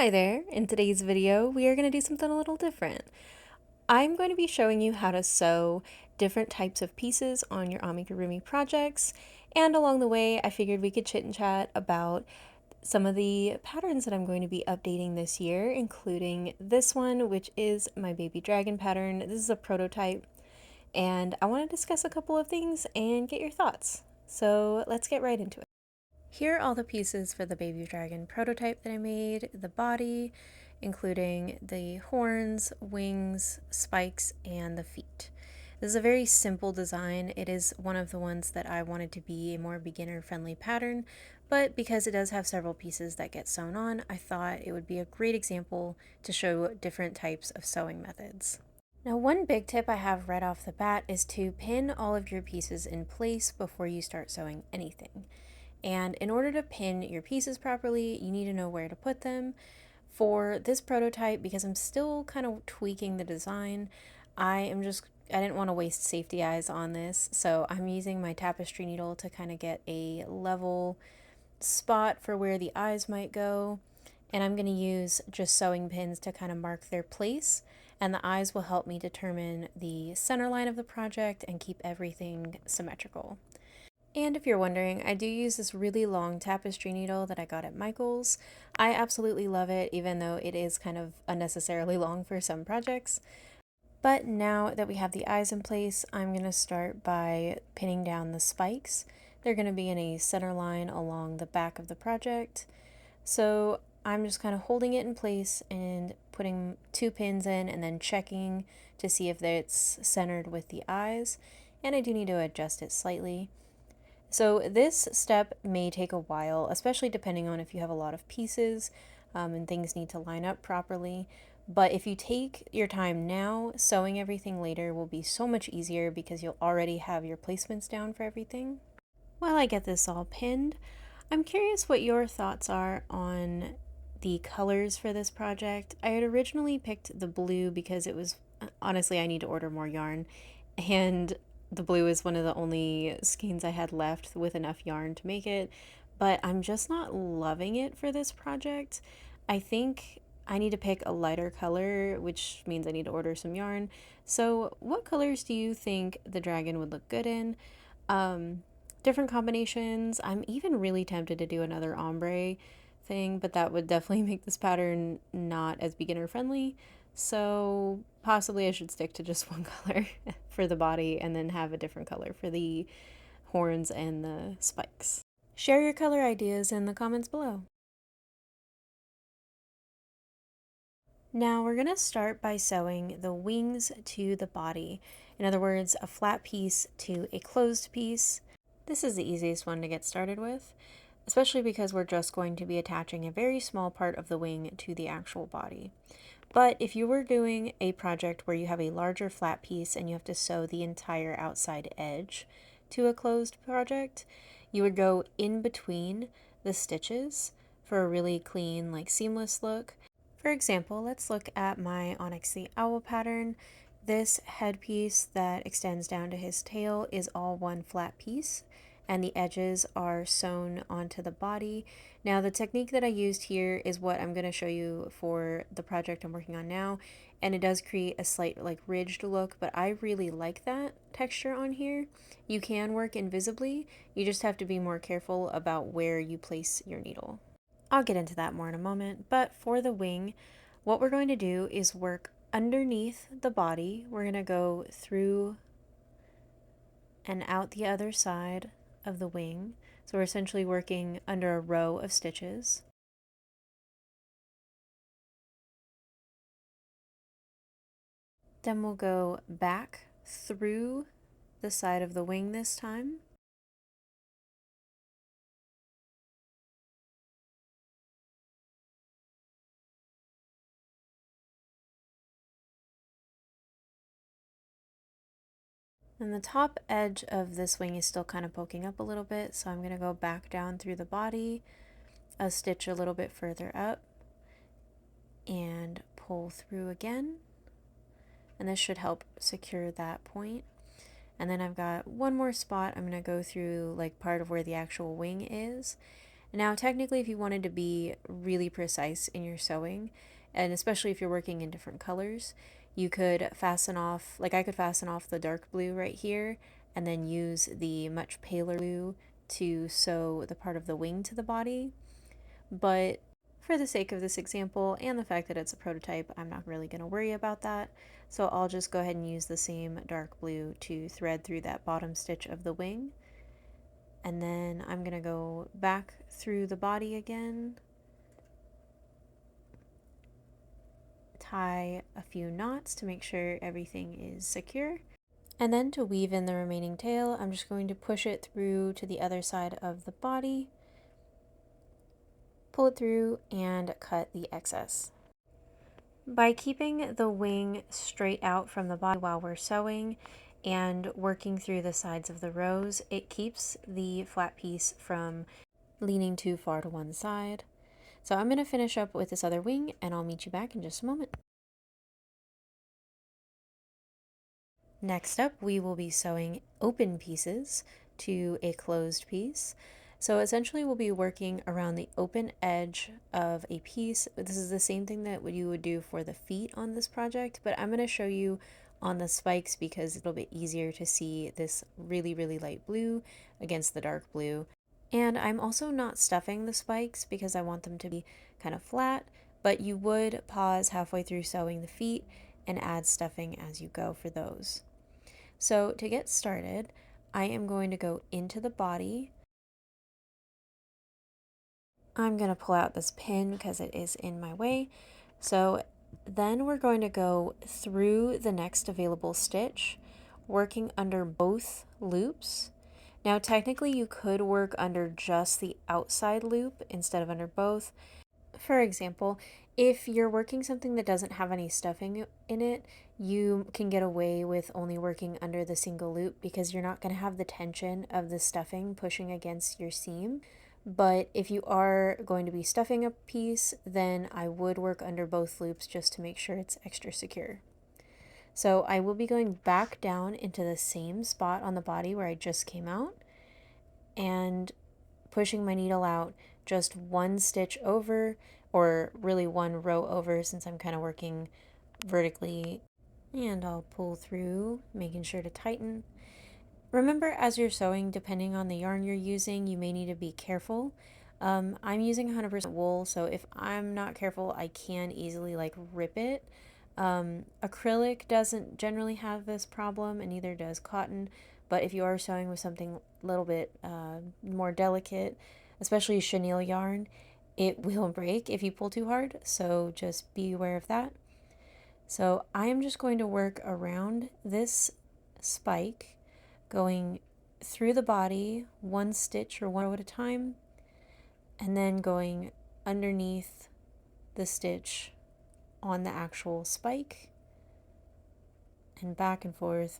Hi there! In today's video, we are going to do something a little different. I'm going to be showing you how to sew different types of pieces on your Amigurumi projects, and along the way, I figured we could chit and chat about some of the patterns that I'm going to be updating this year, including this one, which is my baby dragon pattern. This is a prototype, and I want to discuss a couple of things and get your thoughts. So let's get right into it. Here are all the pieces for the baby dragon prototype that I made, the body, including the horns, wings, spikes, and the feet. This is a very simple design. It is one of the ones that I wanted to be a more beginner-friendly pattern, but because it does have several pieces that get sewn on, I thought it would be a great example to show different types of sewing methods. Now, one big tip I have right off the bat is to pin all of your pieces in place before you start sewing anything. And in order to pin your pieces properly, you need to know where to put them. For this prototype, because I'm still kind of tweaking the design, I didn't want to waste safety eyes on this, so I'm using my tapestry needle to kind of get a level spot for where the eyes might go. And I'm going to use just sewing pins to kind of mark their place, and the eyes will help me determine the center line of the project and keep everything symmetrical. And if you're wondering, I do use this really long tapestry needle that I got at Michael's. I absolutely love it, even though it is kind of unnecessarily long for some projects. But now that we have the eyes in place, I'm going to start by pinning down the spikes. They're going to be in a center line along the back of the project. So I'm just kind of holding it in place and putting 2 pins in and then checking to see if it's centered with the eyes. And I do need to adjust it slightly. So this step may take a while, especially depending on if you have a lot of pieces and things need to line up properly. But if you take your time now, sewing everything later will be so much easier because you'll already have your placements down for everything. While I get this all pinned, I'm curious what your thoughts are on the colors for this project. I had originally picked the blue because it was, honestly, I need to order more yarn, and the blue is one of the only skeins I had left with enough yarn to make it, but I'm just not loving it for this project. I think I need to pick a lighter color, which means I need to order some yarn. So what colors do you think the dragon would look good in? Um, Different combinations. I'm even really tempted to do another ombre thing, but that would definitely make this pattern not as beginner friendly. So possibly I should stick to just one color for the body and then have a different color for the horns and the spikes. Share your color ideas in the comments below. Now we're going to start by sewing the wings to the body. In other words, a flat piece to a closed piece. This is the easiest one to get started with, especially because we're just going to be attaching a very small part of the wing to the actual body. But if you were doing a project where you have a larger flat piece and you have to sew the entire outside edge to a closed project, you would go in between the stitches for a really clean, like seamless look. For example, let's look at my Onyx the Owl pattern. This headpiece that extends down to his tail is all one flat piece, and the edges are sewn onto the body. Now, the technique that I used here is what I'm going to show you for the project I'm working on now, and it does create a slight like ridged look, but I really like that texture on here. You can work invisibly, you just have to be more careful about where you place your needle. I'll get into that more in a moment, but for the wing, what we're going to do is work underneath the body. We're going to go through and out the other side of the wing. So we're essentially working under a row of stitches. Then we'll go back through the side of the wing this time. And the top edge of this wing is still kind of poking up a little bit, so I'm going to go back down through the body, a stitch a little bit further up, and pull through again. And this should help secure that point. And then I've got one more spot I'm going to go through, like part of where the actual wing is. Now, technically, if you wanted to be really precise in your sewing, and especially if you're working in different colors, you could fasten off, like I could fasten off the dark blue right here, and then use the much paler blue to sew the part of the wing to the body. But for the sake of this example and the fact that it's a prototype, I'm not really going to worry about that. So I'll just go ahead and use the same dark blue to thread through that bottom stitch of the wing. And then I'm going to go back through the body again, tie a few knots to make sure everything is secure. And then to weave in the remaining tail, I'm just going to push it through to the other side of the body, pull it through, and cut the excess. By keeping the wing straight out from the body while we're sewing and working through the sides of the rows, it keeps the flat piece from leaning too far to one side. So I'm going to finish up with this other wing and I'll meet you back in just a moment. Next up, we will be sewing open pieces to a closed piece. So essentially we'll be working around the open edge of a piece. This is the same thing that you would do for the feet on this project, but I'm going to show you on the spikes because it'll be easier to see this really, really light blue against the dark blue. And I'm also not stuffing the spikes because I want them to be kind of flat, but you would pause halfway through sewing the feet and add stuffing as you go for those. So to get started, I am going to go into the body. I'm going to pull out this pin because it is in my way. So then we're going to go through the next available stitch, working under both loops. Now technically you could work under just the outside loop instead of under both. For example, if you're working something that doesn't have any stuffing in it, you can get away with only working under the single loop because you're not going to have the tension of the stuffing pushing against your seam. But if you are going to be stuffing a piece, then I would work under both loops just to make sure it's extra secure. So I will be going back down into the same spot on the body where I just came out and pushing my needle out just one stitch over, or really one row over since I'm kind of working vertically. And I'll pull through, making sure to tighten. Remember, as you're sewing, depending on the yarn you're using, you may need to be careful. I'm using 100% wool, so if I'm not careful, I can easily like rip it. Acrylic doesn't generally have this problem, and neither does cotton. But if you are sewing with something a little bit more delicate, especially chenille yarn, it will break if you pull too hard. So just be aware of that. So I am just going to work around this spike, going through the body one stitch or one row at a time, and then going underneath the stitch on the actual spike, and back and forth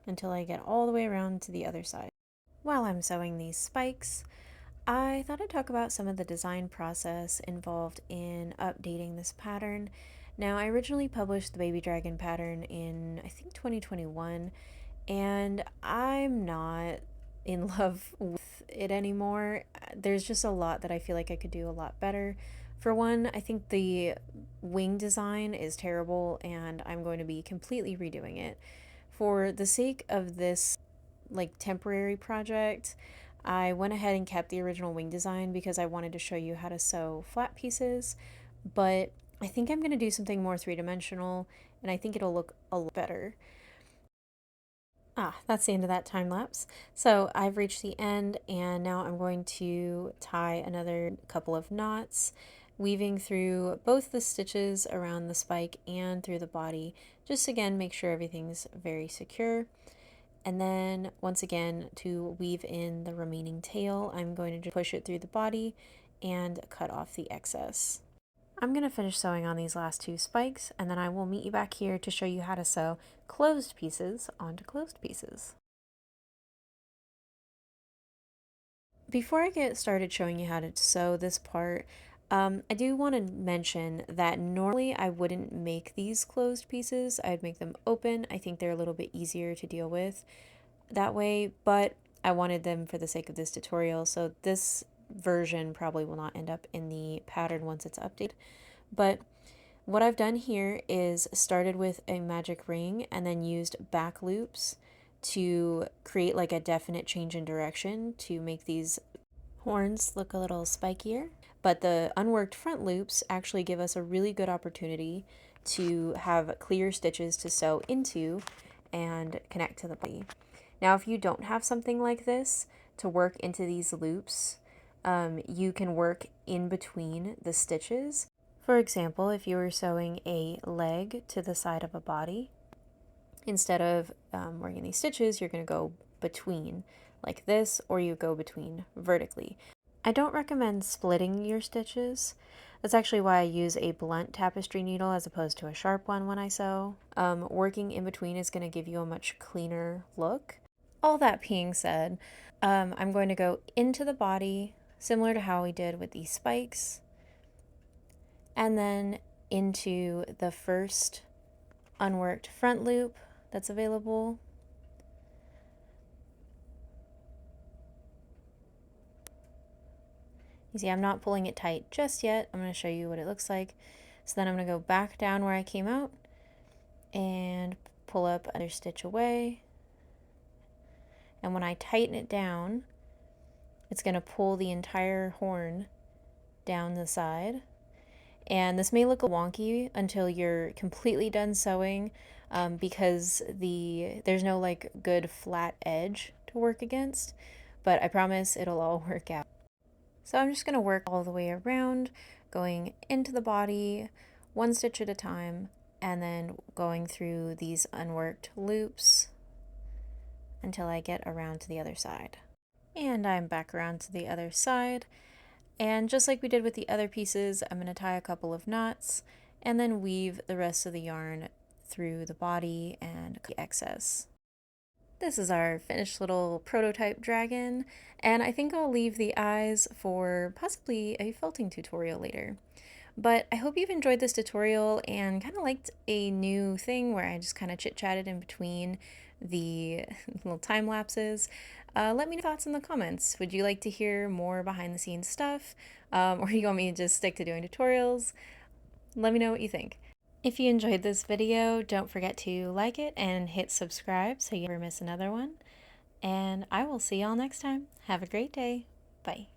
until I get all the way around to the other side. While I'm sewing these spikes, I thought I'd talk about some of the design process involved in updating this pattern. Now, I originally published the baby dragon pattern in, I think, 2021, and I'm not in love with it anymore. There's just a lot that I feel like I could do a lot better. For one, I think the wing design is terrible, and I'm going to be completely redoing it. For the sake of this like temporary project, I went ahead and kept the original wing design because I wanted to show you how to sew flat pieces, but I think I'm going to do something more three-dimensional, and I think it'll look a lot better. That's the end of that time lapse. So I've reached the end, and now I'm going to tie another couple of knots, weaving through both the stitches around the spike and through the body. Just again, make sure everything's very secure. And then once again, to weave in the remaining tail, I'm going to just push it through the body and cut off the excess. I'm going to finish sewing on these last two spikes, and then I will meet you back here to show you how to sew closed pieces onto closed pieces. Before I get started showing you how to sew this part, I do want to mention that normally I wouldn't make these closed pieces. I'd make them open. I think they're a little bit easier to deal with that way, but I wanted them for the sake of this tutorial. So this version probably will not end up in the pattern once it's updated. But what I've done here is started with a magic ring and then used back loops to create like a definite change in direction to make these horns look a little spikier. But the unworked front loops actually give us a really good opportunity to have clear stitches to sew into and connect to the body. Now, if you don't have something like this to work into these loops, you can work in between the stitches. For example, if you were sewing a leg to the side of a body, instead of working these stitches, you're going to go between like this, or you go between vertically. I don't recommend splitting your stitches. That's actually why I use a blunt tapestry needle as opposed to a sharp one when I sew. Working in between is going to give you a much cleaner look. All that being said, I'm going to go into the body, similar to how we did with these spikes, and then into the first unworked front loop that's available. You see, I'm not pulling it tight just yet. I'm going to show you what it looks like. So then I'm going to go back down where I came out and pull up another stitch away. And when I tighten it down, it's going to pull the entire horn down the side. And this may look wonky until you're completely done sewing, because there's no like good flat edge to work against, but I promise it'll all work out. So I'm just going to work all the way around, going into the body, one stitch at a time, and then going through these unworked loops until I get around to the other side. And I'm back around to the other side. And just like we did with the other pieces, I'm going to tie a couple of knots and then weave the rest of the yarn through the body and the excess. This is our finished little prototype dragon, and I think I'll leave the eyes for possibly a felting tutorial later. But I hope you've enjoyed this tutorial and kind of liked a new thing where I just kind of chit-chatted in between the little time lapses. Let me know thoughts in the comments. Would you like to hear more behind the scenes stuff? Or do you want me to just stick to doing tutorials? Let me know what you think. If you enjoyed this video, don't forget to like it and hit subscribe so you never miss another one. And I will see y'all next time. Have a great day. Bye.